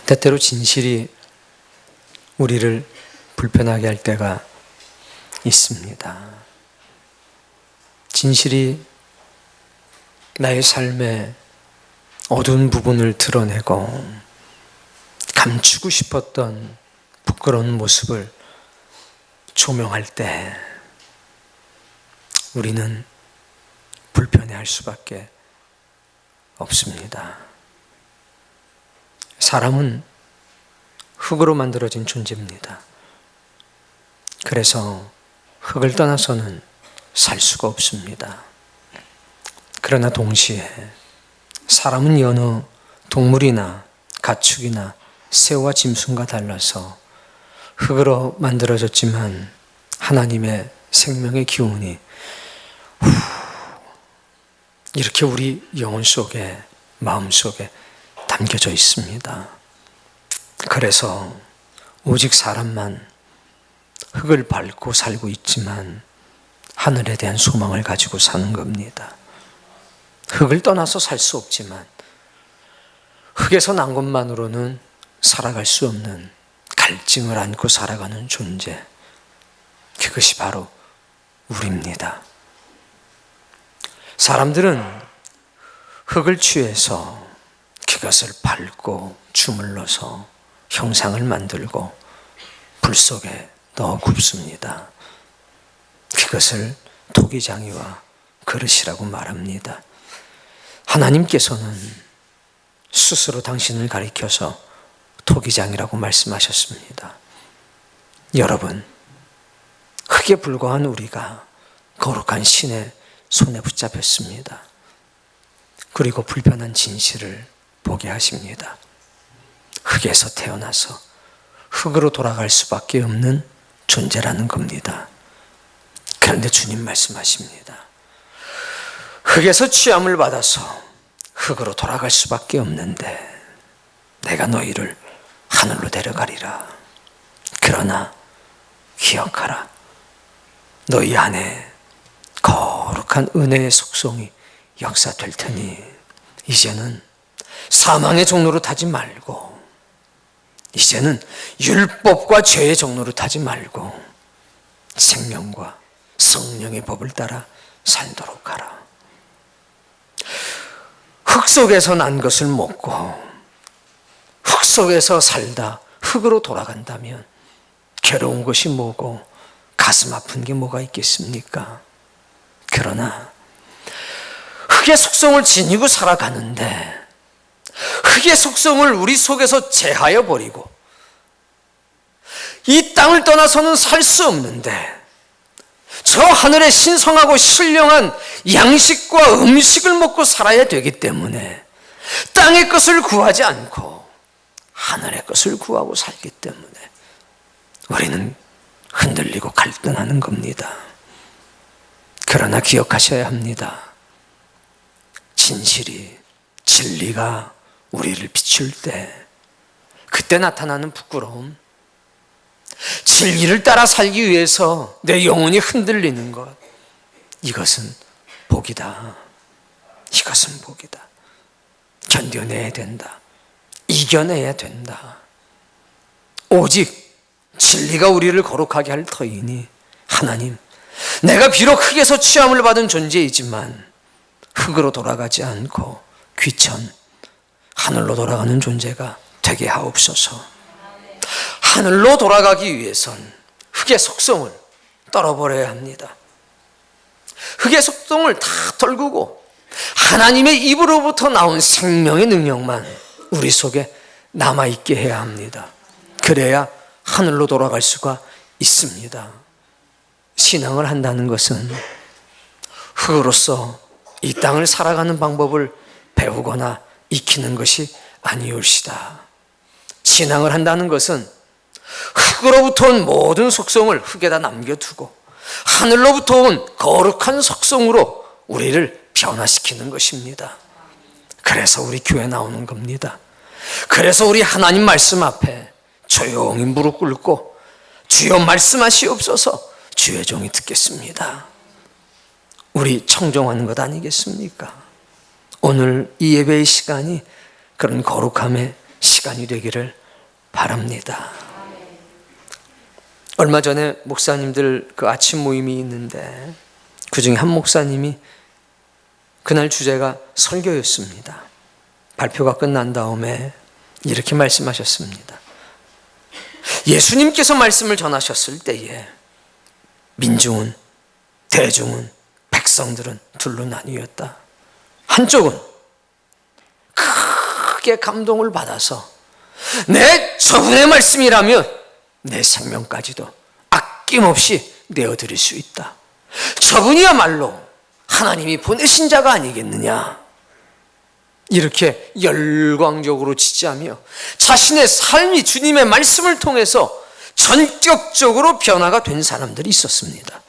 때때로 진실이 우리를 불편하게 할 때가 있습니다. 진실이 나의 삶의 어두운 부분을 드러내고 감추고 싶었던 부끄러운 모습을 조명할 때 우리는 불편해할 수밖에 없습니다. 사람은 흙으로 만들어진 존재입니다. 그래서 흙을 떠나서는 살 수가 없습니다. 그러나 동시에 사람은 여느 동물이나 가축이나 새와 짐승과 달라서 흙으로 만들어졌지만 하나님의 생명의 기운이 이렇게 우리 영혼 속에, 마음 속에 담겨져 있습니다. 그래서 오직 사람만 흙을 밟고 살고 있지만 하늘에 대한 소망을 가지고 사는 겁니다. 흙을 떠나서 살 수 없지만 흙에서 난 것만으로는 살아갈 수 없는 갈증을 안고 살아가는 존재, 그것이 바로 우리입니다. 사람들은 흙을 취해서 그것을 밟고 주물러서 형상을 만들고 불 속에 넣어 굽습니다. 그것을 토기장이와 그릇이라고 말합니다. 하나님께서는 스스로 당신을 가리켜서 토기장이라고 말씀하셨습니다. 여러분, 흙에 불과한 우리가 거룩한 신의 손에 붙잡혔습니다. 그리고 불편한 진실을 보게 하십니다. 흙에서 태어나서 흙으로 돌아갈 수밖에 없는 존재라는 겁니다. 그런데 주님 말씀하십니다. 흙에서 취함을 받아서 흙으로 돌아갈 수밖에 없는데 내가 너희를 하늘로 데려가리라. 그러나 기억하라. 너희 안에 거룩한 은혜의 속성이 역사될 테니 이제는 사망의 종로로 타지 말고 이제는 율법과 죄의 종로로 타지 말고 생명과 성령의 법을 따라 살도록 하라. 흙 속에서 난 것을 먹고 흙 속에서 살다 흙으로 돌아간다면 괴로운 것이 뭐고 가슴 아픈 게 뭐가 있겠습니까? 그러나 흙의 속성을 지니고 살아가는데 흙의 속성을 우리 속에서 제하여 버리고 이 땅을 떠나서는 살 수 없는데 저 하늘의 신성하고 신령한 양식과 음식을 먹고 살아야 되기 때문에 땅의 것을 구하지 않고 하늘의 것을 구하고 살기 때문에 우리는 흔들리고 갈등하는 겁니다. 그러나 기억하셔야 합니다. 진실이, 진리가 우리를 비출 때 그때 나타나는 부끄러움, 진리를 따라 살기 위해서 내 영혼이 흔들리는 것, 이것은 복이다. 이것은 복이다. 견뎌내야 된다. 이겨내야 된다. 오직 진리가 우리를 거룩하게 할 터이니 하나님, 내가 비록 흙에서 취함을 받은 존재이지만 흙으로 돌아가지 않고 귀천 하늘로 돌아가는 존재가 되게 하옵소서. 하늘로 돌아가기 위해선 흙의 속성을 떨어버려야 합니다. 흙의 속성을 다 덜고 하나님의 입으로부터 나온 생명의 능력만 우리 속에 남아있게 해야 합니다. 그래야 하늘로 돌아갈 수가 있습니다. 신앙을 한다는 것은 흙으로서 이 땅을 살아가는 방법을 배우거나 익히는 것이 아니올시다. 신앙을 한다는 것은 흙으로부터 온 모든 속성을 흙에다 남겨두고 하늘로부터 온 거룩한 속성으로 우리를 변화시키는 것입니다. 그래서 우리 교회 나오는 겁니다. 그래서 우리 하나님 말씀 앞에 조용히 무릎 꿇고 주여 말씀하시옵소서, 주의 종이 듣겠습니다. 우리 청종하는 것 아니겠습니까? 오늘 이 예배의 시간이 그런 거룩함의 시간이 되기를 바랍니다. 얼마 전에 목사님들 그 아침 모임이 있는데 그중에 한 목사님이 그날 주제가 설교였습니다. 발표가 끝난 다음에 이렇게 말씀하셨습니다. 예수님께서 말씀을 전하셨을 때에 민중은, 대중은, 백성들은 둘로 나뉘었다. 한쪽은 크게 감동을 받아서 내 저분의 말씀이라면 내 생명까지도 아낌없이 내어드릴 수 있다. 저분이야말로 하나님이 보내신 자가 아니겠느냐. 이렇게 열광적으로 지지하며 자신의 삶이 주님의 말씀을 통해서 전격적으로 변화가 된 사람들이 있었습니다.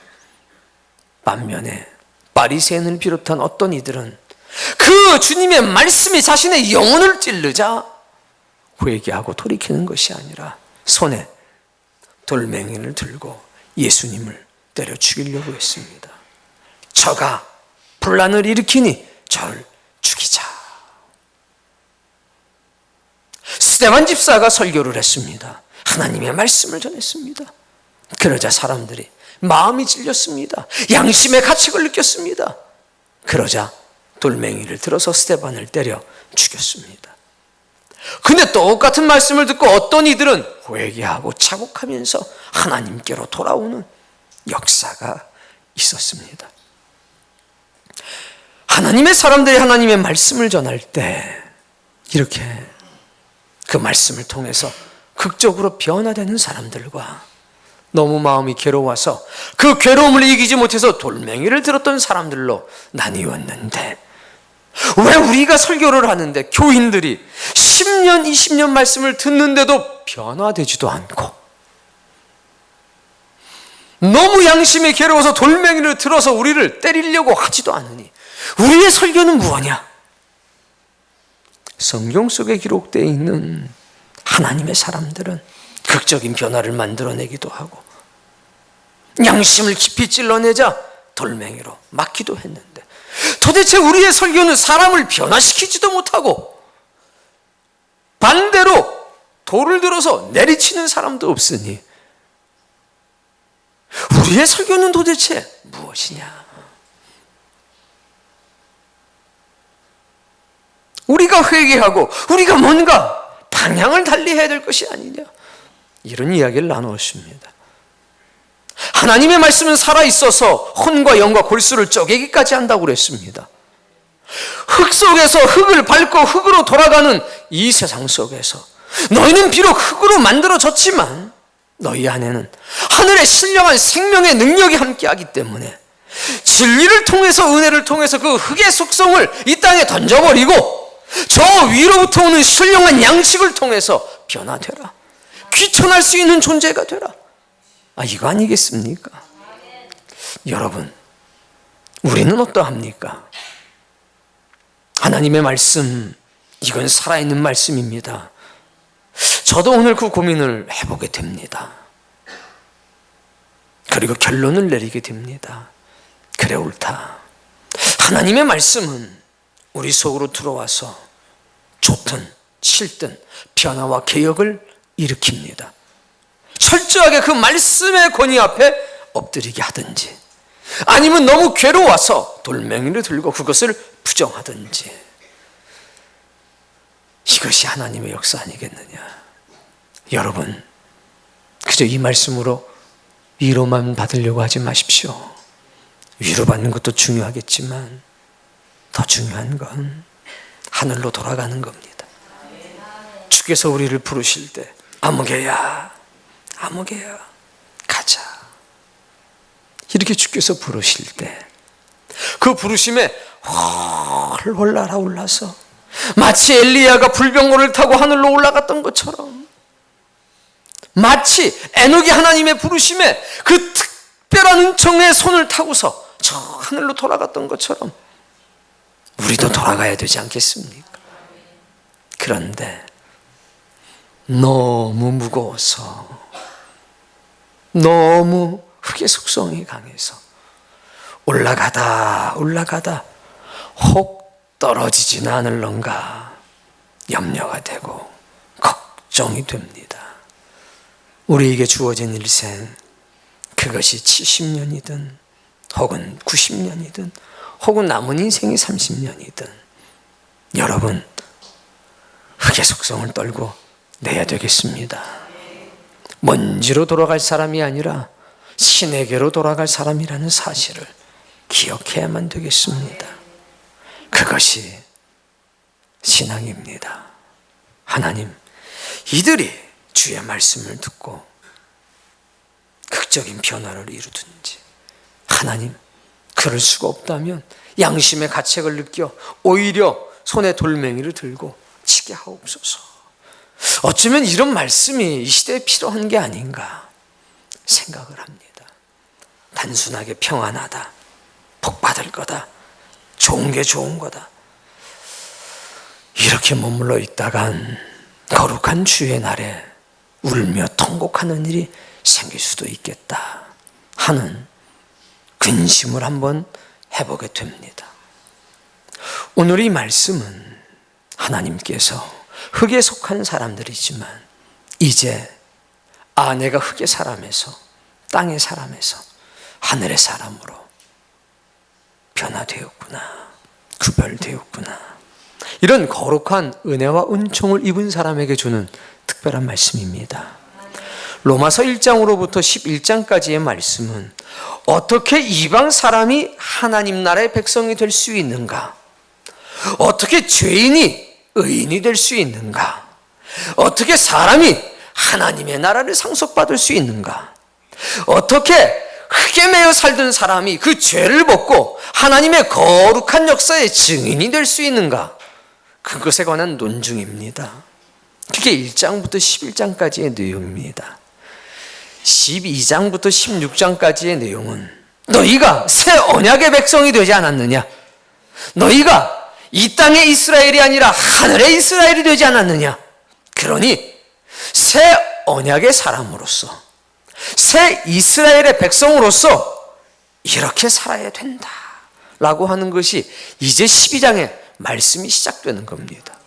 반면에 바리새인을 비롯한 어떤 이들은 그 주님의 말씀이 자신의 영혼을 찔르자 회개하고 돌이키는 것이 아니라 손에 돌멩이를 들고 예수님을 때려 죽이려고 했습니다. 저가 분란을 일으키니 저를 죽이자. 스데반 집사가 설교를 했습니다. 하나님의 말씀을 전했습니다. 그러자 사람들이 마음이 찔렸습니다. 양심의 가책을 느꼈습니다. 그러자 돌멩이를 들어서 스데반을 때려 죽였습니다. 근데 똑같은 말씀을 듣고 어떤 이들은 회개하고 자복하면서 하나님께로 돌아오는 역사가 있었습니다. 하나님의 사람들이 하나님의 말씀을 전할 때 이렇게 그 말씀을 통해서 극적으로 변화되는 사람들과 너무 마음이 괴로워서 그 괴로움을 이기지 못해서 돌멩이를 들었던 사람들로 나뉘었는데, 왜 우리가 설교를 하는데 교인들이 10년, 20년 말씀을 듣는데도 변화되지도 않고 너무 양심이 괴로워서 돌멩이를 들어서 우리를 때리려고 하지도 않으니 우리의 설교는 무엇이냐? 성경 속에 기록되어 있는 하나님의 사람들은 극적인 변화를 만들어내기도 하고 양심을 깊이 찔러내자 돌멩이로 맞기도 했는데, 도대체 우리의 설교는 사람을 변화시키지도 못하고 반대로 돌을 들어서 내리치는 사람도 없으니 우리의 설교는 도대체 무엇이냐? 우리가 회개하고 우리가 뭔가 방향을 달리 해야 될 것이 아니냐, 이런 이야기를 나누었습니다. 하나님의 말씀은 살아있어서 혼과 영과 골수를 쪼개기까지 한다고 그랬습니다. 흙 속에서 흙을 밟고 흙으로 돌아가는 이 세상 속에서 너희는 비록 흙으로 만들어졌지만 너희 안에는 하늘의 신령한 생명의 능력이 함께하기 때문에 진리를 통해서, 은혜를 통해서 그 흙의 속성을 이 땅에 던져버리고 저 위로부터 오는 신령한 양식을 통해서 변화되라. 귀천할 수 있는 존재가 되라. 이거 아니겠습니까? 여러분, 우리는 어떠합니까? 하나님의 말씀, 이건 살아있는 말씀입니다. 저도 오늘 그 고민을 해보게 됩니다. 그리고 결론을 내리게 됩니다. 그래, 옳다. 하나님의 말씀은 우리 속으로 들어와서 좋든 싫든 변화와 개혁을 일으킵니다. 철저하게 그 말씀의 권위 앞에 엎드리게 하든지, 아니면 너무 괴로워서 돌멩이를 들고 그것을 부정하든지, 이것이 하나님의 역사 아니겠느냐. 여러분, 그저 이 말씀으로 위로만 받으려고 하지 마십시오. 위로받는 것도 중요하겠지만 더 중요한 건 하늘로 돌아가는 겁니다. 주께서 우리를 부르실 때 아무개야, 아무개야, 가자, 이렇게 주께서 부르실 때 그 부르심에 훨훨 날아올라서 마치 엘리야가 불병거를 타고 하늘로 올라갔던 것처럼, 마치 에녹이 하나님의 부르심에 그 특별한 은총의 손을 타고서 저 하늘로 돌아갔던 것처럼 우리도 돌아가야 되지 않겠습니까? 그런데 너무 무거워서, 너무 흙의 속성이 강해서 올라가다 혹 떨어지지는 않을런가 염려가 되고 걱정이 됩니다. 우리에게 주어진 일생, 그것이 70년이든 혹은 90년이든 혹은 남은 인생이 30년이든 여러분 흙의 속성을 떨고 내야 되겠습니다. 먼지로 돌아갈 사람이 아니라 신에게로 돌아갈 사람이라는 사실을 기억해야만 되겠습니다. 그것이 신앙입니다. 하나님, 이들이 주의 말씀을 듣고 극적인 변화를 이루든지, 하나님, 그럴 수가 없다면 양심의 가책을 느껴 오히려 손에 돌멩이를 들고 치게 하옵소서. 어쩌면 이런 말씀이 이 시대에 필요한 게 아닌가 생각을 합니다. 단순하게 평안하다, 복받을 거다, 좋은 게 좋은 거다, 이렇게 머물러 있다간 거룩한 주의 날에 울며 통곡하는 일이 생길 수도 있겠다 하는 근심을 한번 해보게 됩니다. 오늘 이 말씀은 하나님께서 흙에 속한 사람들이지만 이제 내가 흙의 사람에서, 땅의 사람에서 하늘의 사람으로 변화되었구나, 구별되었구나, 이런 거룩한 은혜와 은총을 입은 사람에게 주는 특별한 말씀입니다. 로마서 1장으로부터 11장까지의 말씀은 어떻게 이방 사람이 하나님 나라의 백성이 될 수 있는가, 어떻게 죄인이 의인이 될 수 있는가, 어떻게 사람이 하나님의 나라를 상속받을 수 있는가, 어떻게 흙에 매여 살던 사람이 그 죄를 벗고 하나님의 거룩한 역사의 증인이 될 수 있는가, 그것에 관한 논중입니다. 그게 1장부터 11장까지의 내용입니다. 12장부터 16장까지의 내용은 너희가 새 언약의 백성이 되지 않았느냐, 너희가 이 땅의 이스라엘이 아니라 하늘의 이스라엘이 되지 않았느냐, 그러니 새 언약의 사람으로서, 새 이스라엘의 백성으로서 이렇게 살아야 된다 라고 하는 것이 이제 12장의 말씀이 시작되는 겁니다.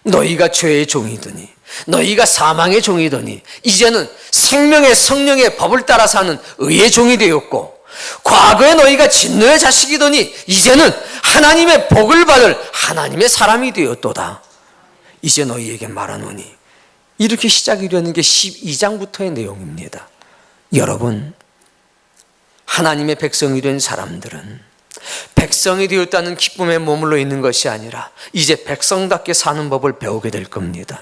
너희가 죄의 종이더니, 너희가 사망의 종이더니 이제는 생명의 성령의 법을 따라 사는 의의 종이 되었고, 과거에 너희가 진노의 자식이더니 이제는 하나님의 복을 받을 하나님의 사람이 되었도다. 이제 너희에게 말하노니, 이렇게 시작이 되는 게 12장부터의 내용입니다. 여러분, 하나님의 백성이 된 사람들은 백성이 되었다는 기쁨에 머물러 있는 것이 아니라 이제 백성답게 사는 법을 배우게 될 겁니다.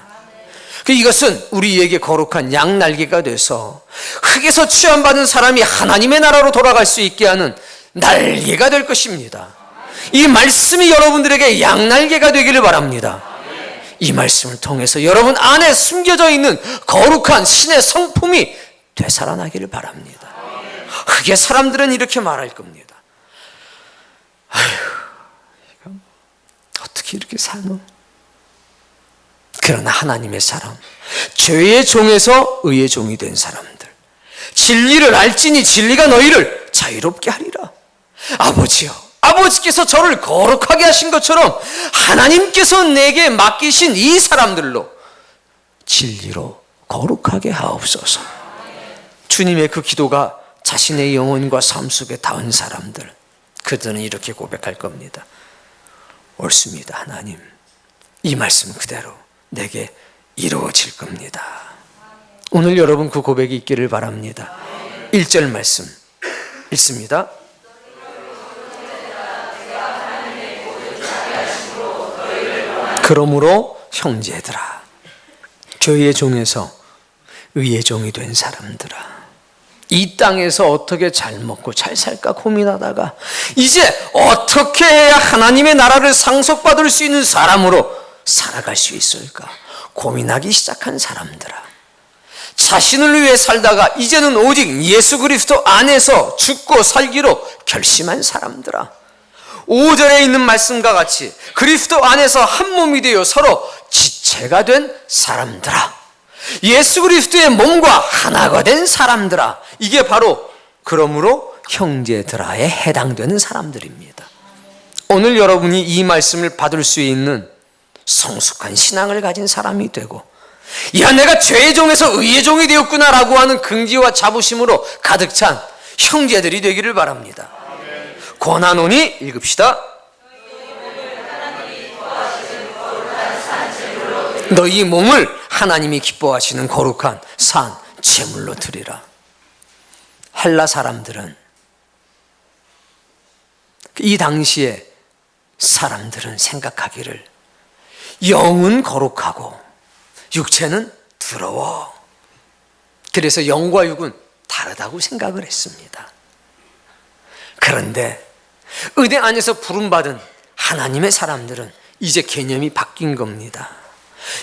이것은 우리에게 거룩한 양날개가 돼서 흙에서 취함받은 사람이 하나님의 나라로 돌아갈 수 있게 하는 날개가 될 것입니다. 이 말씀이 여러분들에게 양날개가 되기를 바랍니다. 이 말씀을 통해서 여러분 안에 숨겨져 있는 거룩한 신의 성품이 되살아나기를 바랍니다. 흙의 사람들은 이렇게 말할 겁니다. 아휴, 어떻게 이렇게 사노? 그러나 하나님의 사람, 죄의 종에서 의의 종이 된 사람들, 진리를 알지니 진리가 너희를 자유롭게 하리라. 아버지여, 아버지께서 저를 거룩하게 하신 것처럼 하나님께서 내게 맡기신 이 사람들로 진리로 거룩하게 하옵소서. 주님의 그 기도가 자신의 영혼과 삶 속에 닿은 사람들, 그들은 이렇게 고백할 겁니다. 옳습니다, 하나님. 이 말씀 그대로 내게 이루어질 겁니다. 오늘 여러분 그 고백이 있기를 바랍니다. 1절 말씀 읽습니다. 그러므로 형제들아, 죄의 종에서 의의 종이 된 사람들아, 이 땅에서 어떻게 잘 먹고 잘 살까 고민하다가 이제 어떻게 해야 하나님의 나라를 상속받을 수 있는 사람으로 살아갈 수 있을까 고민하기 시작한 사람들아, 자신을 위해 살다가 이제는 오직 예수 그리스도 안에서 죽고 살기로 결심한 사람들아, 5절에 있는 말씀과 같이 그리스도 안에서 한 몸이 되어 서로 지체가 된 사람들아, 예수 그리스도의 몸과 하나가 된 사람들아, 이게 바로 그러므로 형제들아에 해당되는 사람들입니다. 오늘 여러분이 이 말씀을 받을 수 있는 성숙한 신앙을 가진 사람이 되고 야, 내가 죄의 종에서 의의 종이 되었구나라고 하는 긍지와 자부심으로 가득 찬 형제들이 되기를 바랍니다. 권하노니 읽읍시다. 너희 몸을 하나님이 기뻐하시는 거룩한 산 제물로 드리라. 헬라 사람들은, 이 당시에 사람들은 생각하기를 영은 거룩하고 육체는 더러워. 그래서 영과 육은 다르다고 생각을 했습니다. 그런데 은혜 안에서 부름받은 하나님의 사람들은 이제 개념이 바뀐 겁니다.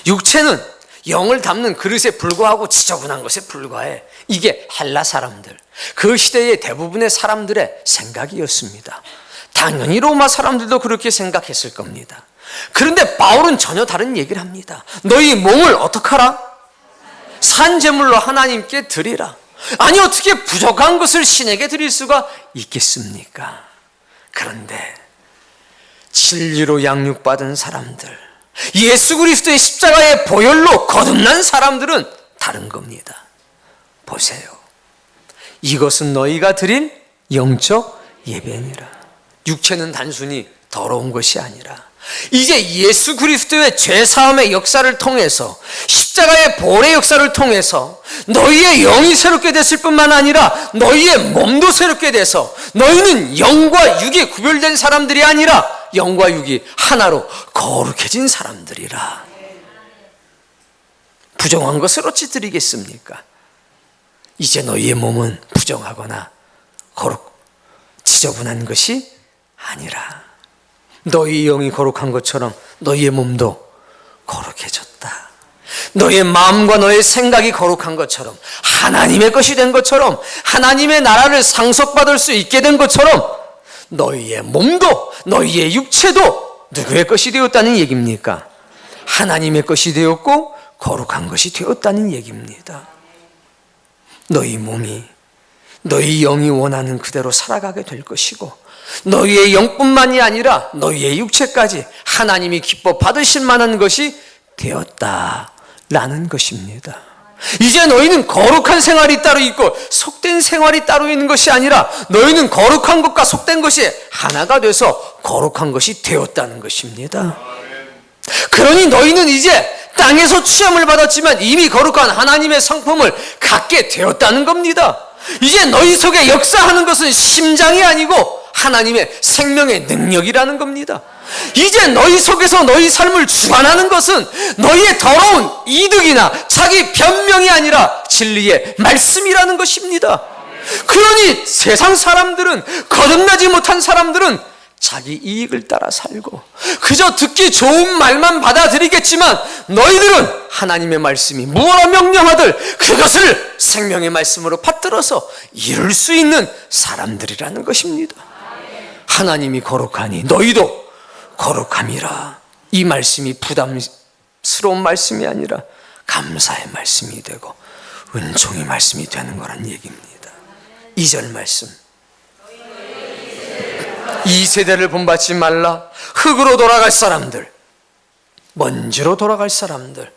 육체는 영을 담는 그릇에 불과하고 지저분한 것에 불과해. 이게 헬라 사람들, 그 시대의 대부분의 사람들의 생각이었습니다. 당연히 로마 사람들도 그렇게 생각했을 겁니다. 그런데 바울은 전혀 다른 얘기를 합니다. 너희 몸을 어떻게 하라? 산제물로 하나님께 드리라. 아니, 어떻게 부족한 것을 신에게 드릴 수가 있겠습니까? 그런데 진리로 양육받은 사람들, 예수 그리스도의 십자가의 보혈로 거듭난 사람들은 다른 겁니다. 보세요. 이것은 너희가 드릴 영적 예배니라. 육체는 단순히 더러운 것이 아니라 이제 예수 그리스도의 죄사함의 역사를 통해서, 십자가의 보혈의 역사를 통해서 너희의 영이 새롭게 됐을 뿐만 아니라 너희의 몸도 새롭게 돼서 너희는 영과 육이 구별된 사람들이 아니라 영과 육이 하나로 거룩해진 사람들이라. 부정한 것을 어찌 드리겠습니까? 이제 너희의 몸은 부정하거나 지저분한 것이 아니라 너희 영이 거룩한 것처럼 너희의 몸도 거룩해졌다. 너의 마음과 너의 생각이 거룩한 것처럼, 하나님의 것이 된 것처럼, 하나님의 나라를 상속받을 수 있게 된 것처럼 너희의 몸도, 너희의 육체도 누구의 것이 되었다는 얘기입니까? 하나님의 것이 되었고 거룩한 것이 되었다는 얘기입니다. 너희 몸이, 너희 영이 원하는 그대로 살아가게 될 것이고, 너희의 영뿐만이 아니라 너희의 육체까지 하나님이 기뻐 받으실 만한 것이 되었다라는 것입니다. 이제 너희는 거룩한 생활이 따로 있고 속된 생활이 따로 있는 것이 아니라 너희는 거룩한 것과 속된 것이 하나가 돼서 거룩한 것이 되었다는 것입니다. 그러니 너희는 이제 땅에서 취함을 받았지만 이미 거룩한 하나님의 성품을 갖게 되었다는 겁니다. 이제 너희 속에 역사하는 것은 심장이 아니고 하나님의 생명의 능력이라는 겁니다. 이제 너희 속에서 너희 삶을 주관하는 것은 너희의 더러운 이득이나 자기 변명이 아니라 진리의 말씀이라는 것입니다. 그러니 세상 사람들은, 거듭나지 못한 사람들은 자기 이익을 따라 살고 그저 듣기 좋은 말만 받아들이겠지만, 너희들은 하나님의 말씀이 무엇라 명령하들 그것을 생명의 말씀으로 받들어서 이룰 수 있는 사람들이라는 것입니다. 하나님이 거룩하니 너희도 거룩함이라. 이 말씀이 부담스러운 말씀이 아니라 감사의 말씀이 되고 은총의 말씀이 되는 거란 얘기입니다. 2절 말씀, 이 세대를 본받지 말라. 흙으로 돌아갈 사람들, 먼지로 돌아갈 사람들,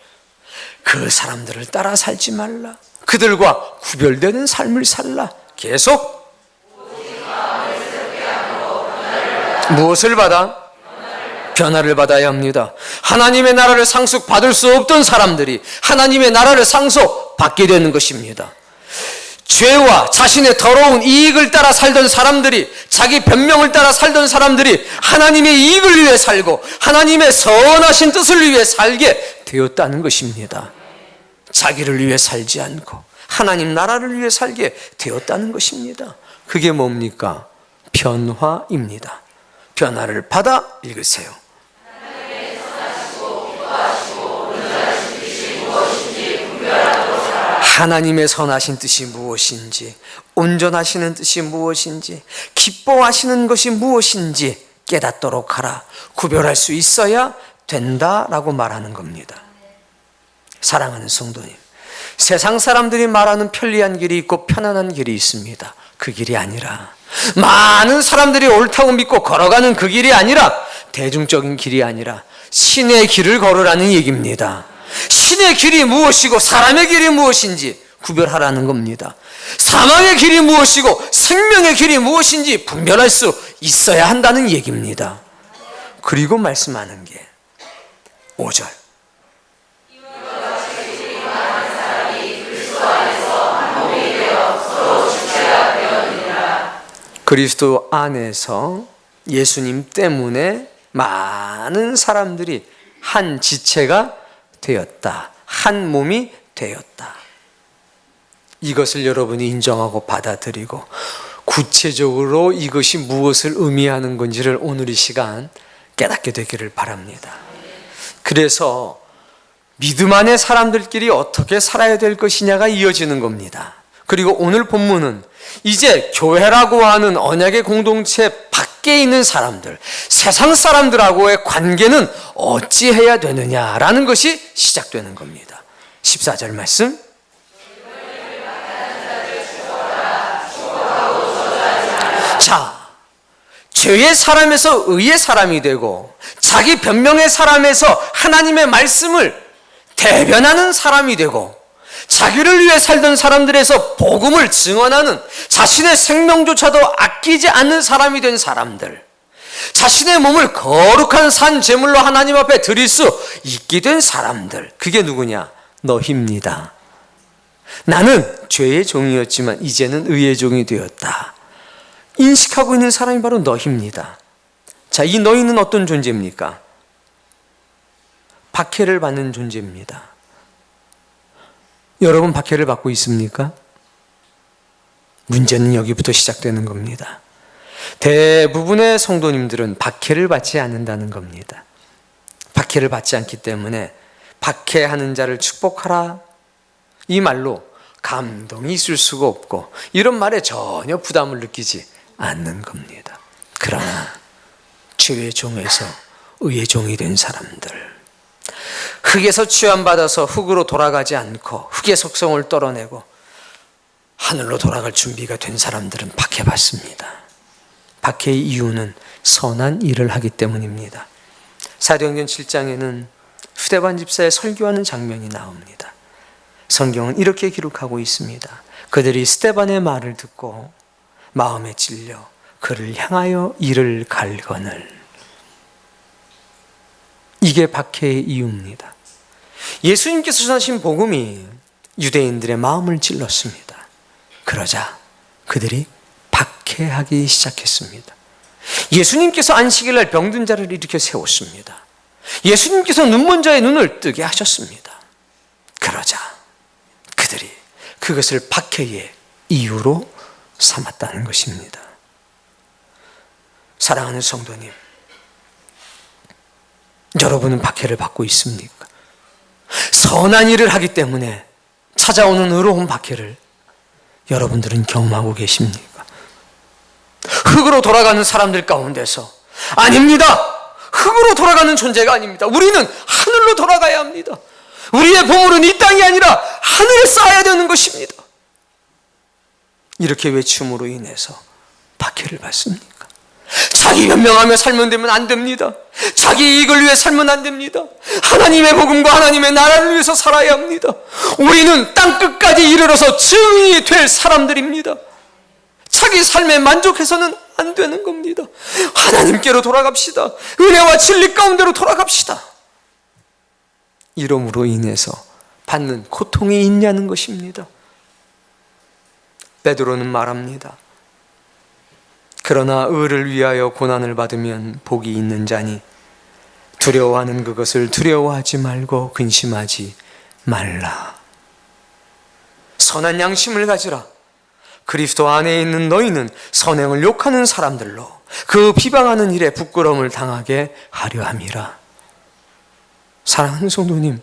그 사람들을 따라 살지 말라. 그들과 구별되는 삶을 살라. 계속 무엇을 받아? 변화를 받아야 합니다. 하나님의 나라를 상속받을 수 없던 사람들이 하나님의 나라를 상속받게 되는 것입니다. 죄와 자신의 더러운 이익을 따라 살던 사람들이, 자기 변명을 따라 살던 사람들이 하나님의 이익을 위해 살고 하나님의 선하신 뜻을 위해 살게 되었다는 것입니다. 자기를 위해 살지 않고 하나님 나라를 위해 살게 되었다는 것입니다. 그게 뭡니까? 변화입니다. 변화를 받아 읽으세요. 하나님의 선하신 뜻이 무엇인지, 온전하시는 뜻이 무엇인지, 기뻐하시는 것이 무엇인지 깨닫도록 하라. 구별할 수 있어야 된다라고 말하는 겁니다. 사랑하는 성도님, 세상 사람들이 말하는 편리한 길이 있고 편안한 길이 있습니다. 그 길이 아니라, 많은 사람들이 옳다고 믿고 걸어가는 그 길이 아니라, 대중적인 길이 아니라 신의 길을 걸으라는 얘기입니다. 신의 길이 무엇이고 사람의 길이 무엇인지 구별하라는 겁니다. 사망의 길이 무엇이고 생명의 길이 무엇인지 분별할 수 있어야 한다는 얘기입니다. 그리고 말씀하는 게 5절. 그리스도 안에서 예수님 때문에 많은 사람들이 한 지체가 되었다. 한 몸이 되었다. 이것을 여러분이 인정하고 받아들이고 구체적으로 이것이 무엇을 의미하는 건지를 오늘 이 시간 깨닫게 되기를 바랍니다. 그래서 믿음 안의 사람들끼리 어떻게 살아야 될 것이냐가 이어지는 겁니다. 그리고 오늘 본문은 이제 교회라고 하는 언약의 공동체 밖에 있는 사람들, 세상 사람들하고의 관계는 어찌해야 되느냐라는 것이 시작되는 겁니다. 14절 말씀. 자, 죄의 사람에서 의의 사람이 되고 자기 변명의 사람에서 하나님의 말씀을 대변하는 사람이 되고 자기를 위해 살던 사람들에서 복음을 증언하는 자신의 생명조차도 아끼지 않는 사람이 된 사람들, 자신의 몸을 거룩한 산 제물로 하나님 앞에 드릴 수 있게 된 사람들, 그게 누구냐? 너희입니다. 나는 죄의 종이었지만 이제는 의의 종이 되었다. 인식하고 있는 사람이 바로 너희입니다. 자, 이 너희는 어떤 존재입니까? 박해를 받는 존재입니다. 여러분 박해를 받고 있습니까? 문제는 여기부터 시작되는 겁니다. 대부분의 성도님들은 박해를 받지 않는다는 겁니다. 박해를 받지 않기 때문에 박해하는 자를 축복하라, 이 말로 감동이 있을 수가 없고 이런 말에 전혀 부담을 느끼지 않는 겁니다. 그러나 죄의 종에서 의의 종이 된 사람들, 흙에서 취함받아서 흙으로 돌아가지 않고 흙의 속성을 떨어내고 하늘로 돌아갈 준비가 된 사람들은 박해받습니다. 박해의 이유는 선한 일을 하기 때문입니다. 사도행전 7장에는 스데반 집사의 설교하는 장면이 나옵니다. 성경은 이렇게 기록하고 있습니다. 그들이 스데반의 말을 듣고 마음에 찔려 그를 향하여 이를 갈거늘. 이게 박해의 이유입니다. 예수님께서 전하신 복음이 유대인들의 마음을 찔렀습니다. 그러자 그들이 박해하기 시작했습니다. 예수님께서 안식일 날 병든 자를 일으켜 세웠습니다. 예수님께서 눈먼 자의 눈을 뜨게 하셨습니다. 그러자 그들이 그것을 박해의 이유로 삼았다는 것입니다. 사랑하는 성도님, 여러분은 박해를 받고 있습니까? 선한 일을 하기 때문에 찾아오는 의로운 박해를 여러분들은 경험하고 계십니까? 흙으로 돌아가는 사람들 가운데서 아닙니다. 흙으로 돌아가는 존재가 아닙니다. 우리는 하늘로 돌아가야 합니다. 우리의 보물은 이 땅이 아니라 하늘에 쌓아야 되는 것입니다. 이렇게 외침으로 인해서 박해를 받습니까? 자기 변명하며 살면 되면 안 됩니다. 자기 이익을 위해 살면 안 됩니다. 하나님의 복음과 하나님의 나라를 위해서 살아야 합니다. 우리는 땅끝까지 이르러서 증인이 될 사람들입니다. 자기 삶에 만족해서는 안 되는 겁니다. 하나님께로 돌아갑시다. 은혜와 진리 가운데로 돌아갑시다. 이러므로 인해서 받는 고통이 있냐는 것입니다. 베드로는 말합니다. 그러나 의를 위하여 고난을 받으면 복이 있는 자니 두려워하는 그것을 두려워하지 말고 근심하지 말라. 선한 양심을 가지라. 그리스도 안에 있는 너희는 선행을 욕하는 사람들로 그 비방하는 일에 부끄러움을 당하게 하려 함이라. 사랑하는 성도님,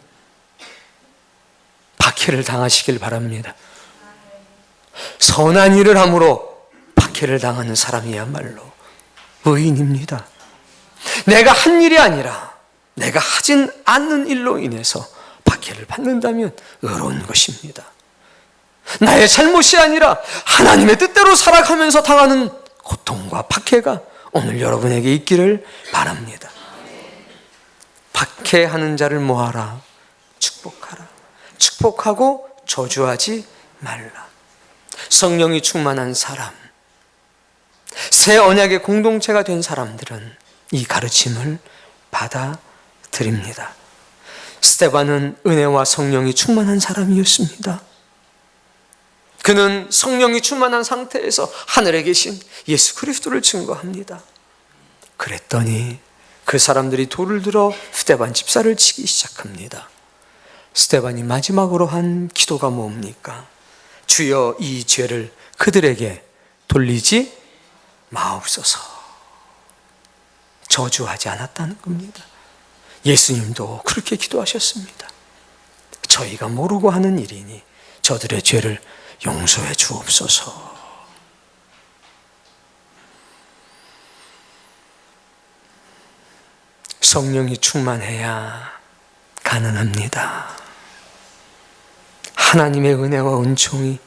박해를 당하시길 바랍니다. 선한 일을 함으로 박해를 당하는 사람이야말로 의인입니다. 내가 한 일이 아니라 내가 하진 않는 일로 인해서 박해를 받는다면 의로운 것입니다. 나의 잘못이 아니라 하나님의 뜻대로 살아가면서 당하는 고통과 박해가 오늘 여러분에게 있기를 바랍니다. 박해하는 자를 모아라, 축복하라. 축복하고 저주하지 말라. 성령이 충만한 사람, 새 언약의 공동체가 된 사람들은 이 가르침을 받아들입니다. 스데반은 은혜와 성령이 충만한 사람이었습니다. 그는 성령이 충만한 상태에서 하늘에 계신 예수 그리스도를 증거합니다. 그랬더니 그 사람들이 돌을 들어 스데반 집사를 치기 시작합니다. 스데반이 마지막으로 한 기도가 뭡니까? 주여, 이 죄를 그들에게 돌리지 마옵소서. 저주하지 않았다는 겁니다. 예수님도 그렇게 기도하셨습니다. 저희가 모르고 하는 일이니 저들의 죄를 용서해 주옵소서. 성령이 충만해야 가능합니다. 하나님의 은혜와 은총이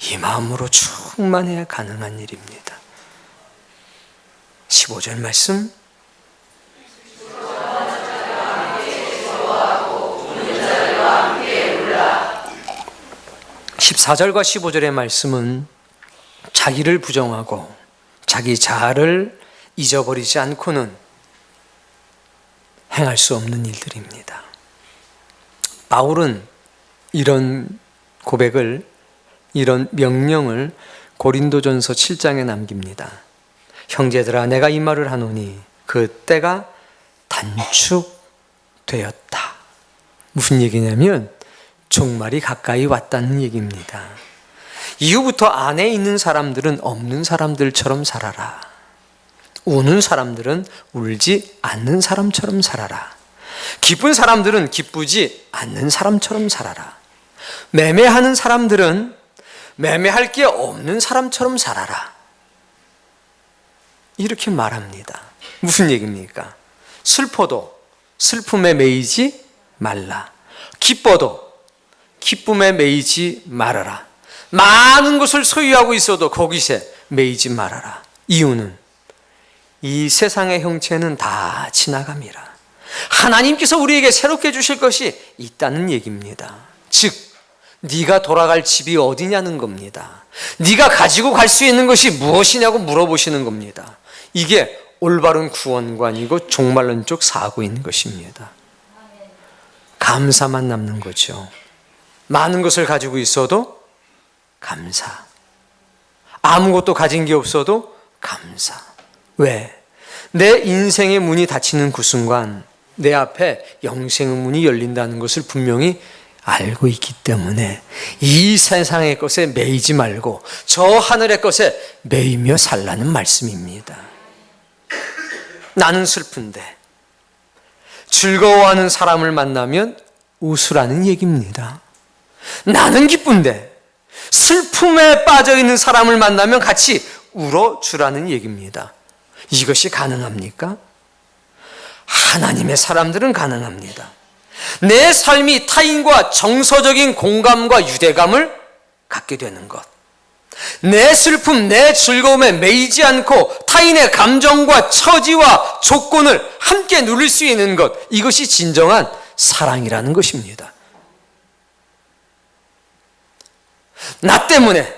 이 마음으로 충만해야 가능한 일입니다. 15절 말씀, 14절과 15절의 말씀은 자기를 부정하고 자기 자아를 잊어버리지 않고는 행할 수 없는 일들입니다. 바울은 이런 고백을, 이런 명령을 고린도전서 7장에 남깁니다. 형제들아, 내가 이 말을 하노니 그 때가 단축되었다. 무슨 얘기냐면 종말이 가까이 왔다는 얘기입니다. 이후부터 안에 있는 사람들은 없는 사람들처럼 살아라. 우는 사람들은 울지 않는 사람처럼 살아라. 기쁜 사람들은 기쁘지 않는 사람처럼 살아라. 매매하는 사람들은 매매할 게 없는 사람처럼 살아라. 이렇게 말합니다. 무슨 얘기입니까? 슬퍼도 슬픔에 매이지 말라. 기뻐도 기쁨에 매이지 말아라. 많은 것을 소유하고 있어도 거기서 매이지 말아라. 이유는 이 세상의 형체는 다 지나갑니다. 하나님께서 우리에게 새롭게 주실 것이 있다는 얘기입니다. 즉, 네가 돌아갈 집이 어디냐는 겁니다. 네가 가지고 갈 수 있는 것이 무엇이냐고 물어보시는 겁니다. 이게 올바른 구원관이고 종말론적 사고인 것입니다. 감사만 남는 거죠. 많은 것을 가지고 있어도 감사. 아무것도 가진 게 없어도 감사. 왜? 내 인생의 문이 닫히는 그 순간 내 앞에 영생의 문이 열린다는 것을 분명히 알고 있기 때문에 이 세상의 것에 매이지 말고 저 하늘의 것에 매이며 살라는 말씀입니다. 나는 슬픈데 즐거워하는 사람을 만나면 웃으라는 얘기입니다. 나는 기쁜데 슬픔에 빠져있는 사람을 만나면 같이 울어주라는 얘기입니다. 이것이 가능합니까? 하나님의 사람들은 가능합니다. 내 삶이 타인과 정서적인 공감과 유대감을 갖게 되는 것, 내 슬픔, 내 즐거움에 매이지 않고 타인의 감정과 처지와 조건을 함께 누릴 수 있는 것, 이것이 진정한 사랑이라는 것입니다. 나 때문에,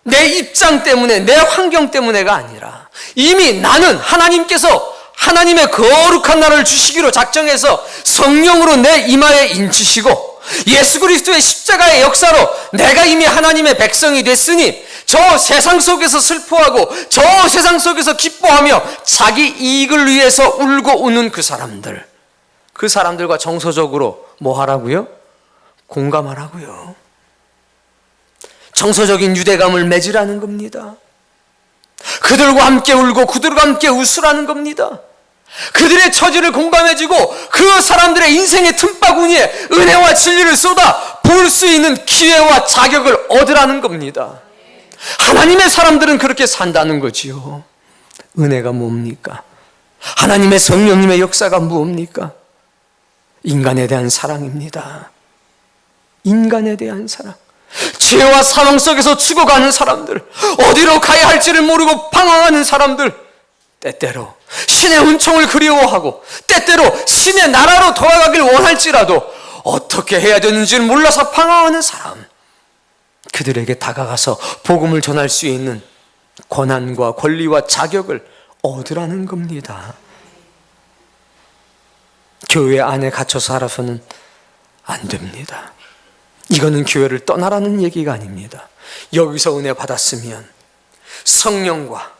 내 입장 때문에, 내 환경 때문에가 아니라 이미 나는 하나님께서 하나님의 거룩한 나를 주시기로 작정해서 성령으로 내 이마에 인치시고 예수 그리스도의 십자가의 역사로 내가 이미 하나님의 백성이 됐으니 저 세상 속에서 슬퍼하고 저 세상 속에서 기뻐하며 자기 이익을 위해서 울고 우는 그 사람들과 정서적으로 뭐 하라고요? 공감하라고요. 정서적인 유대감을 맺으라는 겁니다. 그들과 함께 울고 그들과 함께 웃으라는 겁니다. 그들의 처지를 공감해주고 그 사람들의 인생의 틈바구니에 은혜와 진리를 쏟아 볼 수 있는 기회와 자격을 얻으라는 겁니다. 하나님의 사람들은 그렇게 산다는 거지요. 은혜가 뭡니까? 하나님의 성령님의 역사가 무엇입니까? 인간에 대한 사랑입니다. 인간에 대한 사랑. 죄와 사망 속에서 죽어가는 사람들, 어디로 가야 할지를 모르고 방황하는 사람들, 때때로 신의 은총을 그리워하고 때때로 신의 나라로 돌아가길 원할지라도 어떻게 해야 되는지를 몰라서 방황하는 사람, 그들에게 다가가서 복음을 전할 수 있는 권한과 권리와 자격을 얻으라는 겁니다. 교회 안에 갇혀 살아서는 안 됩니다. 이거는 교회를 떠나라는 얘기가 아닙니다. 여기서 은혜 받았으면 성령과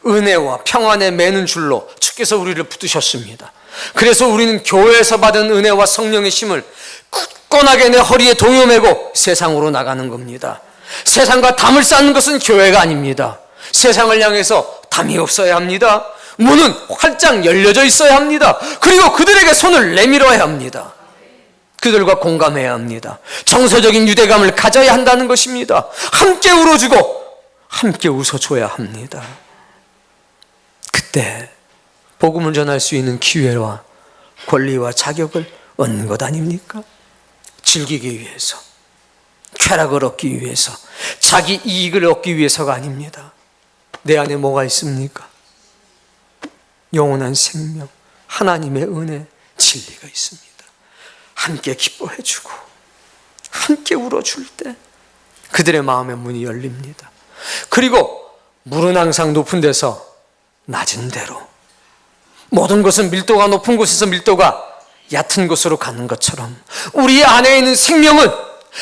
은혜와 평안에 매는 줄로 주께서 우리를 붙드셨습니다. 그래서 우리는 교회에서 받은 은혜와 성령의 힘을 굳건하게 내 허리에 동여매고 세상으로 나가는 겁니다. 세상과 담을 쌓는 것은 교회가 아닙니다. 세상을 향해서 담이 없어야 합니다. 문은 활짝 열려져 있어야 합니다. 그리고 그들에게 손을 내밀어야 합니다. 그들과 공감해야 합니다. 정서적인 유대감을 가져야 한다는 것입니다. 함께 울어주고 함께 웃어줘야 합니다. 그때 복음을 전할 수 있는 기회와 권리와 자격을 얻는 것 아닙니까? 즐기기 위해서, 쾌락을 얻기 위해서, 자기 이익을 얻기 위해서가 아닙니다. 내 안에 뭐가 있습니까? 영원한 생명, 하나님의 은혜, 진리가 있습니다. 함께 기뻐해주고 함께 울어줄 때 그들의 마음의 문이 열립니다. 그리고 물은 항상 높은 데서 낮은 데로, 모든 것은 밀도가 높은 곳에서 밀도가 얕은 곳으로 가는 것처럼 우리 안에 있는 생명은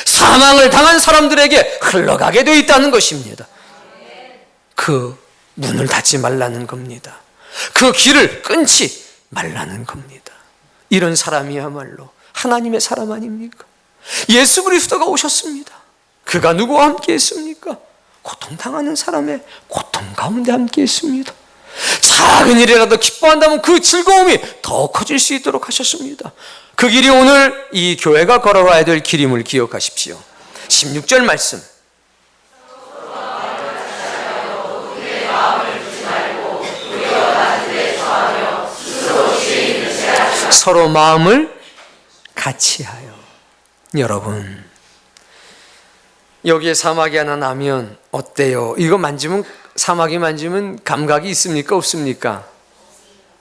사망을 당한 사람들에게 흘러가게 되어 있다는 것입니다. 그 문을 닫지 말라는 겁니다. 그 길을 끊지 말라는 겁니다. 이런 사람이야말로 하나님의 사람 아닙니까? 예수 그리스도가 오셨습니다. 그가 누구와 함께 했습니까? 고통당하는 사람의 고통 가운데 함께 했습니다. 작은 일이라도 기뻐한다면 그 즐거움이 더 커질 수 있도록 하셨습니다. 그 길이 오늘 이 교회가 걸어가야 될 길임을 기억하십시오. 16절 말씀, 서로 마음을 같이 하여. 여러분, 여기에 사마귀 하나 나면 어때요? 이거 만지면, 사마귀 만지면 감각이 있습니까? 없습니까?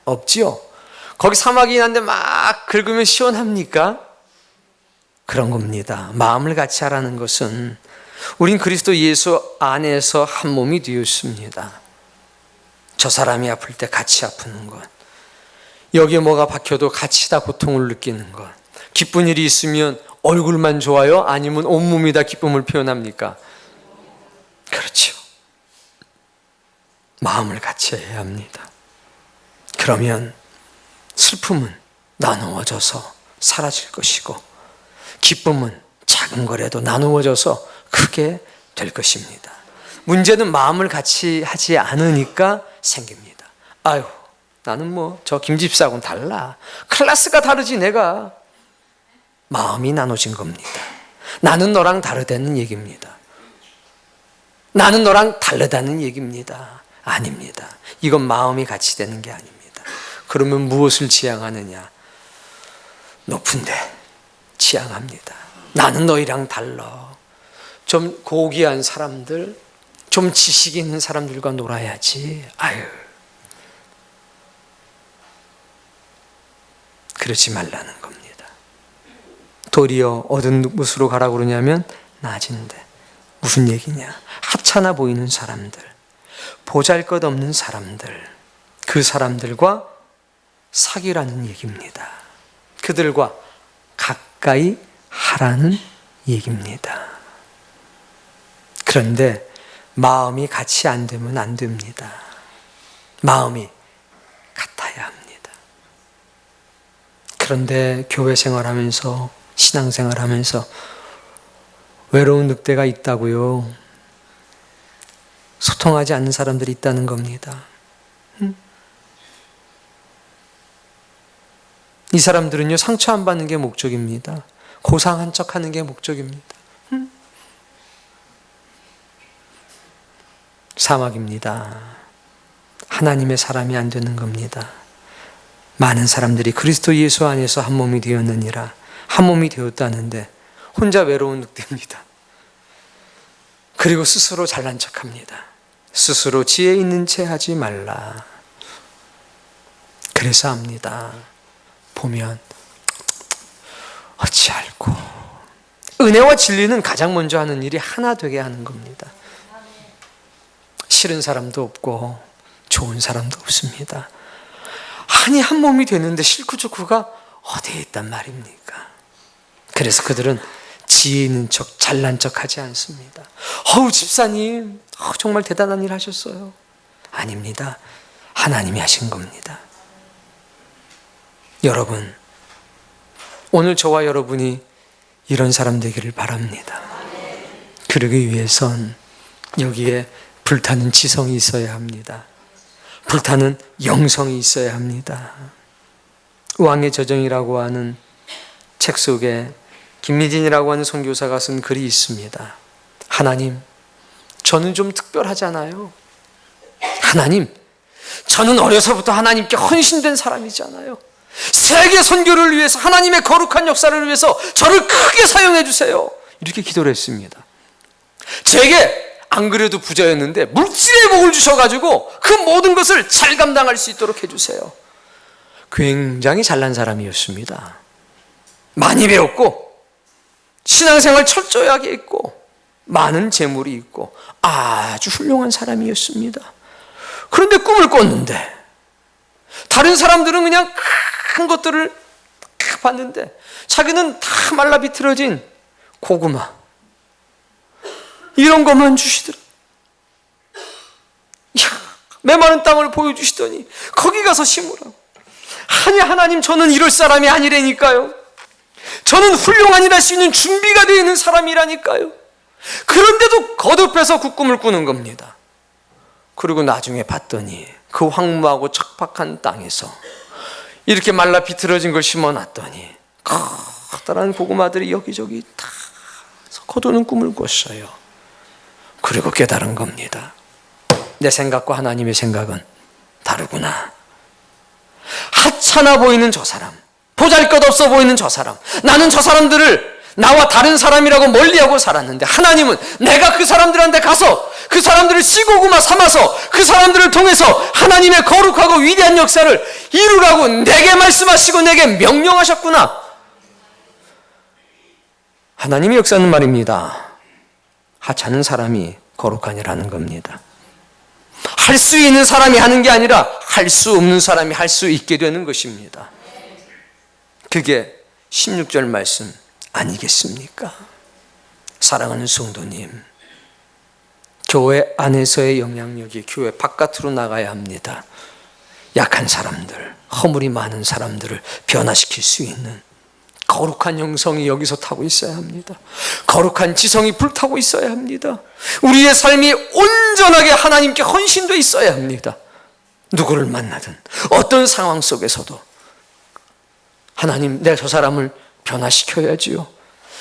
없지요? 거기 사마귀 난데 막 긁으면 시원합니까? 그런 겁니다. 마음을 같이 하라는 것은 우린 그리스도 예수 안에서 한 몸이 되었습니다. 저 사람이 아플 때 같이 아프는 것, 여기에 뭐가 박혀도 같이 다 고통을 느끼는 것, 기쁜 일이 있으면 얼굴만 좋아요? 아니면 온몸이 다 기쁨을 표현합니까? 그렇죠. 마음을 같이 해야 합니다. 그러면 슬픔은 나누어져서 사라질 것이고 기쁨은 작은 거라도 나누어져서 크게 될 것입니다. 문제는 마음을 같이 하지 않으니까 생깁니다. 아유, 나는 뭐 저 김집사하고는 달라. 클래스가 다르지 내가. 마음이 나눠진 겁니다. 나는 너랑 다르다는 얘기입니다. 나는 너랑 다르다는 얘기입니다. 아닙니다. 이건 마음이 같이 되는 게 아닙니다. 그러면 무엇을 지향하느냐? 높은데 지향합니다. 나는 너희랑 달라. 좀 고귀한 사람들, 좀 지식 있는 사람들과 놀아야지. 아유, 그러지 말라는 겁니다. 도리어 어두운 곳으로 가라고 그러냐면 낮은데. 무슨 얘기냐? 하찮아 보이는 사람들, 보잘것없는 사람들, 그 사람들과 사귀라는 얘기입니다. 그들과 가까이 하라는 얘기입니다. 그런데 마음이 같이 안 되면 안 됩니다. 마음이 같아야 합니다. 그런데 교회 생활하면서, 신앙생활하면서 외로운 늑대가 있다고요. 소통하지 않는 사람들이 있다는 겁니다. 이 사람들은요, 상처 안 받는 게 목적입니다. 고상한 척 하는 게 목적입니다. 사막입니다. 하나님의 사람이 안 되는 겁니다. 많은 사람들이 그리스도 예수 안에서 한 몸이 되었느니라. 한 몸이 되었다는데 혼자 외로운 늑대입니다. 그리고 스스로 잘난 척합니다. 스스로 지혜 있는 채 하지 말라. 그래서 합니다. 보면 어찌 그렇지 않고 은혜와 진리는 가장 먼저 하는 일이 하나 되게 하는 겁니다. 싫은 사람도 없고 좋은 사람도 없습니다. 아니 한 몸이 되는데 싫고 좋고가 어디에 있단 말입니까? 그래서 그들은 지혜 있는 척 잘난 척 하지 않습니다. 집사님 정말 대단한 일 하셨어요. 아닙니다. 하나님이 하신 겁니다. 여러분, 오늘 저와 여러분이 이런 사람 되기를 바랍니다. 그러기 위해선 여기에 불타는 지성이 있어야 합니다. 불타는 영성이 있어야 합니다. 왕의 저정이라고 하는 책 속에 김미진이라고 하는 선교사가 쓴 글이 있습니다. 하나님, 저는 좀 특별하잖아요. 하나님, 저는 어려서부터 하나님께 헌신된 사람이잖아요. 세계 선교를 위해서, 하나님의 거룩한 역사를 위해서 저를 크게 사용해 주세요. 이렇게 기도를 했습니다. 제게 안 그래도 부자였는데 물질의 복을 주셔가지고 그 모든 것을 잘 감당할 수 있도록 해주세요. 굉장히 잘난 사람이었습니다. 많이 배웠고 신앙생활 철저하게 했고 많은 재물이 있고 아주 훌륭한 사람이었습니다. 그런데 꿈을 꿨는데 다른 사람들은 그냥 큰 것들을 봤는데 자기는 다 말라 비틀어진 고구마 이런 것만 주시더라. 메마른 땅을 보여주시더니 거기 가서 심으라고. 아니 하나님, 저는 이럴 사람이 아니라니까요. 저는 훌륭한 일 할 수 있는 준비가 되어 있는 사람이라니까요. 그런데도 거듭해서 그 꿈을 꾸는 겁니다. 그리고 나중에 봤더니 그 황무하고 척박한 땅에서 이렇게 말라 비틀어진 걸 심어놨더니 커다란 고구마들이 여기저기 다 거두는 꿈을 꿨어요. 그리고 깨달은 겁니다. 내 생각과 하나님의 생각은 다르구나. 하찮아 보이는 저 사람, 보잘것없어 보이는 저 사람, 나는 저 사람들을 나와 다른 사람이라고 멀리하고 살았는데 하나님은 내가 그 사람들한테 가서 그 사람들을 씨고구마 삼아서 그 사람들을 통해서 하나님의 거룩하고 위대한 역사를 이루라고 내게 말씀하시고 내게 명령하셨구나. 하나님의 역사는 말입니다, 하찮은 사람이 거룩한 일을 하는 겁니다. 할 수 있는 사람이 하는 게 아니라 할 수 없는 사람이 할 수 있게 되는 것입니다. 그게 16절 말씀 아니겠습니까? 사랑하는 성도님, 교회 안에서의 영향력이 교회 바깥으로 나가야 합니다. 약한 사람들, 허물이 많은 사람들을 변화시킬 수 있는 거룩한 영성이 여기서 타고 있어야 합니다. 거룩한 지성이 불타고 있어야 합니다. 우리의 삶이 온전하게 하나님께 헌신되어 있어야 합니다. 누구를 만나든 어떤 상황 속에서도 하나님, 내가 저 사람을 변화시켜야지요.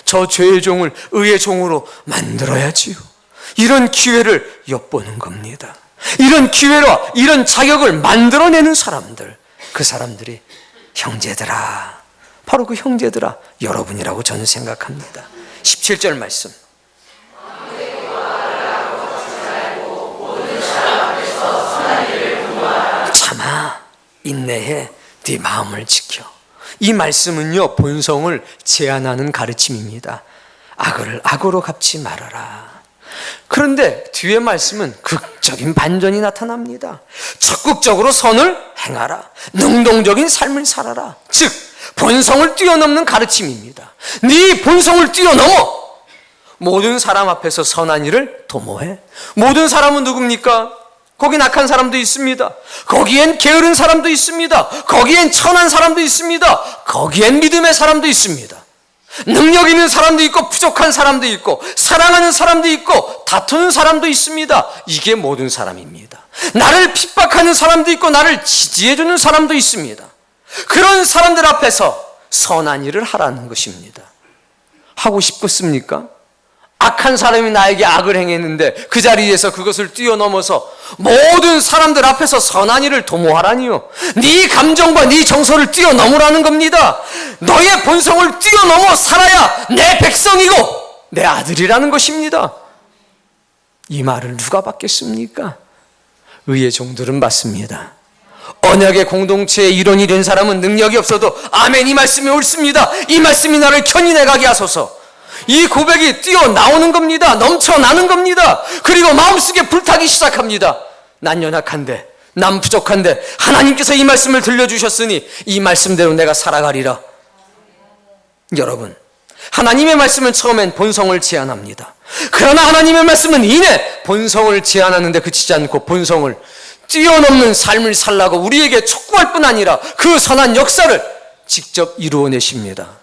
저 죄의 종을 의의 종으로 만들어야지요. 이런 기회를 엿보는 겁니다. 이런 기회와 이런 자격을 만들어내는 사람들, 그 사람들이 형제들아, 바로 그 형제들아 여러분이라고 저는 생각합니다. 17절 말씀. 참아, 인내해, 네 마음을 지켜. 이 말씀은요, 본성을 제한하는 가르침입니다. 악을 악으로 갚지 말아라. 그런데 뒤에 말씀은 극적인 반전이 나타납니다. 적극적으로 선을 행하라. 능동적인 삶을 살아라. 즉 본성을 뛰어넘는 가르침입니다. 네 본성을 뛰어넘어 모든 사람 앞에서 선한 일을 도모해. 모든 사람은 누굽니까? 거긴 악한 사람도 있습니다. 거기엔 게으른 사람도 있습니다. 거기엔 천한 사람도 있습니다. 거기엔 믿음의 사람도 있습니다. 능력 있는 사람도 있고 부족한 사람도 있고 사랑하는 사람도 있고 다투는 사람도 있습니다. 이게 모든 사람입니다. 나를 핍박하는 사람도 있고 나를 지지해주는 사람도 있습니다. 그런 사람들 앞에서 선한 일을 하라는 것입니다. 하고 싶겠습니까? 악한 사람이 나에게 악을 행했는데 그 자리에서 그것을 뛰어넘어서 모든 사람들 앞에서 선한 일을 도모하라니요. 네 감정과 네 정서를 뛰어넘으라는 겁니다. 너의 본성을 뛰어넘어 살아야 내 백성이고 내 아들이라는 것입니다. 이 말을 누가 받겠습니까? 의의 종들은 받습니다. 언약의 공동체의 일원이 된 사람은 능력이 없어도 아멘, 이 말씀이 옳습니다, 이 말씀이 나를 견인해 가게 하소서, 이 고백이 뛰어나오는 겁니다. 넘쳐나는 겁니다. 그리고 마음속에 불타기 시작합니다. 난 연약한데, 난 부족한데 하나님께서 이 말씀을 들려주셨으니 이 말씀대로 내가 살아가리라. 여러분, 하나님의 말씀은 처음엔 본성을 제한합니다. 그러나 하나님의 말씀은 이내 본성을 제한하는데 그치지 않고 본성을 뛰어넘는 삶을 살라고 우리에게 촉구할 뿐 아니라 그 선한 역사를 직접 이루어내십니다.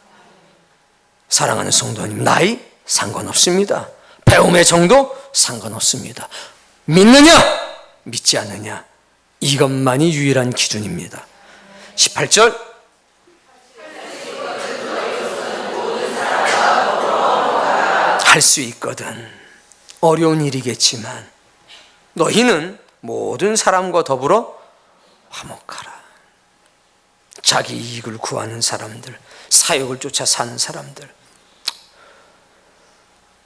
사랑하는 성도님, 나이 상관없습니다. 배움의 정도 상관없습니다. 믿느냐 믿지 않느냐, 이것만이 유일한 기준입니다. 18절, 할 수 있거든. 어려운 일이겠지만 너희는 모든 사람과 더불어 화목하라. 자기 이익을 구하는 사람들, 사욕을 쫓아 사는 사람들,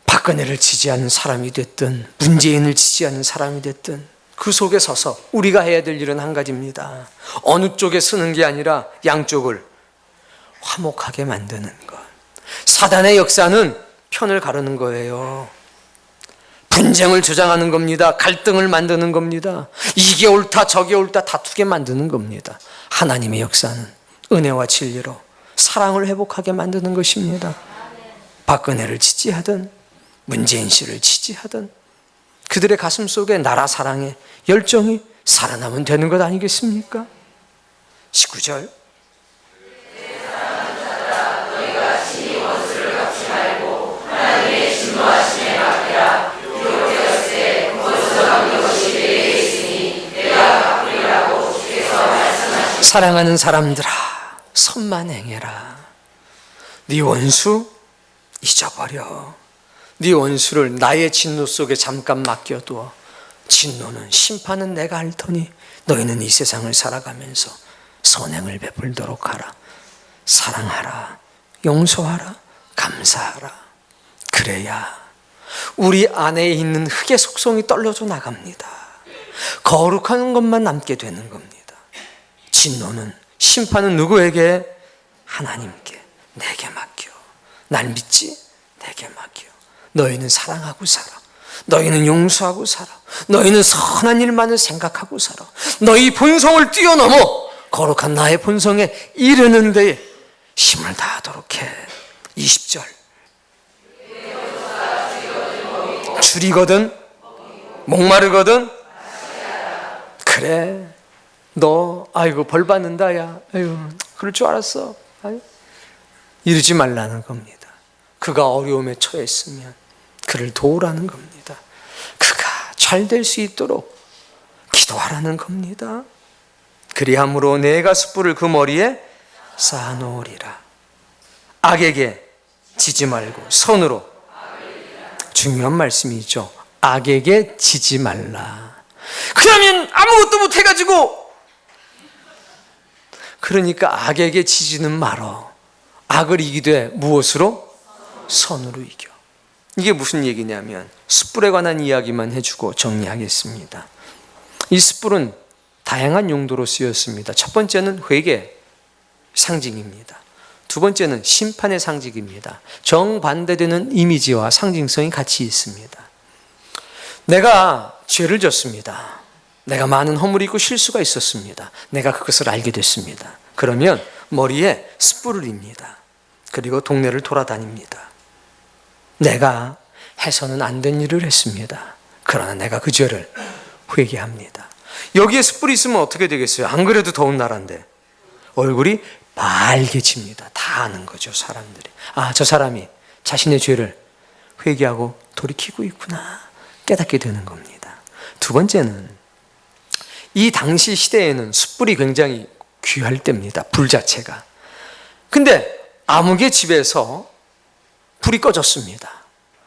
박근혜를 지지하는 사람이 됐든 문재인을 지지하는 사람이 됐든 그 속에 서서 우리가 해야 될 일은 한 가지입니다. 어느 쪽에 서는 게 아니라 양쪽을 화목하게 만드는 것. 사단의 역사는 편을 가르는 거예요. 분쟁을 조장하는 겁니다. 갈등을 만드는 겁니다. 이게 옳다 저게 옳다 다투게 만드는 겁니다. 하나님의 역사는 은혜와 진리로 사랑을 회복하게 만드는 것입니다. 박근혜를 지지하든 문재인 씨를 지지하든 그들의 가슴 속에 나라 사랑의 열정이 살아나면 되는 것 아니겠습니까? 19절, 사랑하는 사람들아, 선만 행해라. 네 원수 잊어버려. 네 원수를 나의 진노 속에 잠깐 맡겨두어. 진노는, 심판은 내가 할 터니 너희는 이 세상을 살아가면서 선행을 베풀도록 하라. 사랑하라, 용서하라, 감사하라. 그래야 우리 안에 있는 흙의 속성이 떨어져 나갑니다. 거룩한 것만 남게 되는 겁니다. 진노는, 심판은 누구에게? 하나님께. 내게 맡겨. 날 믿지? 내게 맡겨. 너희는 사랑하고 살아. 너희는 용서하고 살아. 너희는 선한 일만을 생각하고 살아. 너희 본성을 뛰어넘어 거룩한 나의 본성에 이르는 데에 힘을 다하도록 해. 20절, 줄이거든 목마르거든 그래, 너 아이고 벌 받는다, 야 아이고 그럴 줄 알았어, 아이고. 이러지 말라는 겁니다. 그가 어려움에 처했으면 그를 도우라는 겁니다. 그가 잘 될 수 있도록 기도하라는 겁니다. 그리함으로 내가 숯불을 그 머리에 쌓아놓으리라. 악에게 지지 말고 손으로, 중요한 말씀이죠. 악에게 지지 말라. 그러면 아무것도 못해가지고, 그러니까 악에게 지지는 말어. 악을 이기되 무엇으로? 선으로 이겨. 이게 무슨 얘기냐면 숯불에 관한 이야기만 해주고 정리하겠습니다. 이 숯불은 다양한 용도로 쓰였습니다. 첫 번째는 회개 상징입니다. 두 번째는 심판의 상징입니다. 정반대되는 이미지와 상징성이 같이 있습니다. 내가 죄를 졌습니다. 내가 많은 허물이 있고 실수가 있었습니다. 내가 그것을 알게 됐습니다. 그러면 머리에 숯불을 입니다. 그리고 동네를 돌아다닙니다. 내가 해서는 안 된 일을 했습니다. 그러나 내가 그 죄를 회개합니다. 여기에 숯불이 있으면 어떻게 되겠어요? 안 그래도 더운 나라인데 얼굴이 빨개집니다. 다 아는 거죠, 사람들이. 아, 저 사람이 자신의 죄를 회개하고 돌이키고 있구나 깨닫게 되는 겁니다. 두 번째는 이 당시 시대에는 숯불이 굉장히 귀할 때입니다. 불 자체가. 근데 아무개 집에서 불이 꺼졌습니다.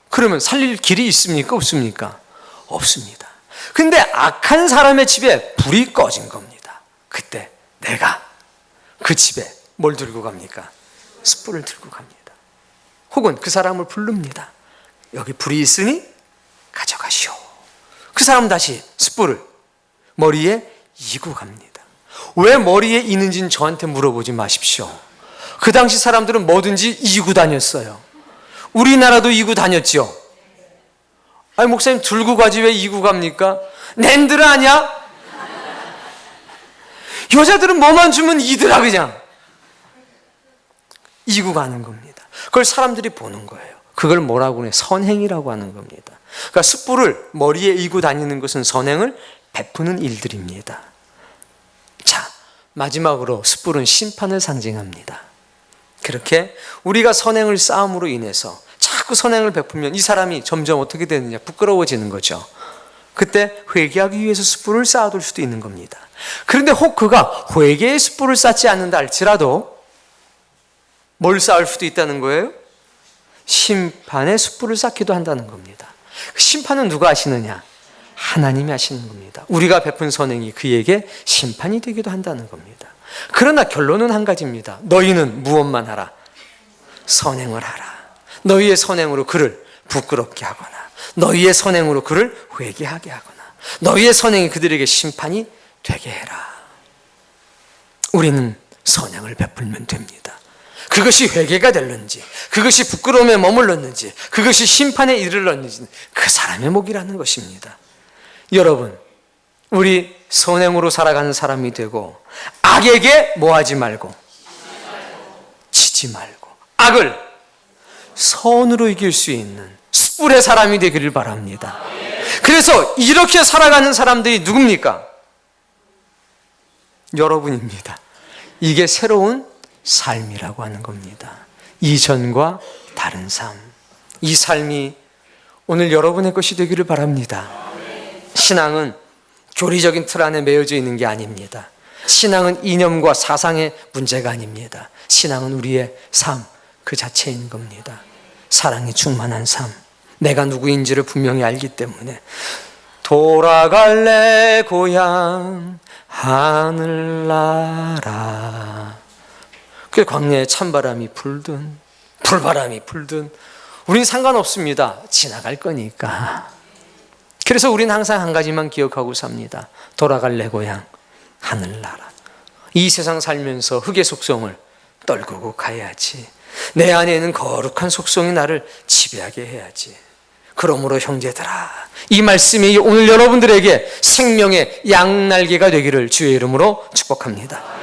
그러면 살릴 길이 있습니까? 없습니까? 없습니다. 근데 악한 사람의 집에 불이 꺼진 겁니다. 그때 내가 그 집에 뭘 들고 갑니까? 숯불을 들고 갑니다. 혹은 그 사람을 부릅니다. 여기 불이 있으니 가져가시오. 그 사람 다시 숯불을 머리에 이고 갑니다. 왜 머리에 있는지는 저한테 물어보지 마십시오. 그 당시 사람들은 뭐든지 이고 다녔어요. 우리나라도 이고 다녔죠. 아니 목사님 들고 가지 왜 이고 갑니까? 낸들 아냐? 여자들은 뭐만 주면 이더라 그냥. 이고 가는 겁니다. 그걸 사람들이 보는 거예요. 그걸 뭐라고 해요? 선행이라고 하는 겁니다. 그러니까 숯불을 머리에 이고 다니는 것은 선행을 베푸는 일들입니다. 자, 마지막으로 숯불은 심판을 상징합니다. 그렇게 우리가 선행을 쌓음으로 인해서 자꾸 선행을 베풀면 이 사람이 점점 어떻게 되느냐? 부끄러워지는 거죠. 그때 회개하기 위해서 숯불을 쌓아둘 수도 있는 겁니다. 그런데 혹 그가 회개의 숯불을 쌓지 않는다 할지라도 뭘 쌓을 수도 있다는 거예요? 심판의 숯불을 쌓기도 한다는 겁니다. 심판은 누가 하시느냐? 하나님이 하시는 겁니다. 우리가 베푼 선행이 그에게 심판이 되기도 한다는 겁니다. 그러나 결론은 한 가지입니다. 너희는 무엇만 하라? 선행을 하라. 너희의 선행으로 그를 부끄럽게 하거나 너희의 선행으로 그를 회개하게 하거나 너희의 선행이 그들에게 심판이 되게 해라. 우리는 선행을 베풀면 됩니다. 그것이 회개가 될는지 그것이 부끄러움에 머물렀는지 그것이 심판에 이르렀는지 그 사람의 몫이라는 것입니다. 여러분, 우리 선행으로 살아가는 사람이 되고 악에게 뭐하지 말고 지지 말고 악을 선으로 이길 수 있는 숯불의 사람이 되기를 바랍니다. 그래서 이렇게 살아가는 사람들이 누굽니까? 여러분입니다. 이게 새로운 삶이라고 하는 겁니다. 이전과 다른 삶. 이 삶이 오늘 여러분의 것이 되기를 바랍니다. 신앙은 교리적인 틀 안에 매여져 있는 게 아닙니다. 신앙은 이념과 사상의 문제가 아닙니다. 신앙은 우리의 삶 그 자체인 겁니다. 사랑이 충만한 삶. 내가 누구인지를 분명히 알기 때문에 돌아갈래 고향 하늘나라. 그 광야에 찬바람이 불든 불바람이 불든 우린 상관없습니다. 지나갈 거니까. 그래서 우린 항상 한 가지만 기억하고 삽니다. 돌아갈래 고향 하늘나라. 이 세상 살면서 흙의 속성을 떨구고 가야지. 내 안에 있는 거룩한 속성이 나를 지배하게 해야지. 그러므로 형제들아, 이 말씀이 오늘 여러분들에게 생명의 양날개가 되기를 주의 이름으로 축복합니다.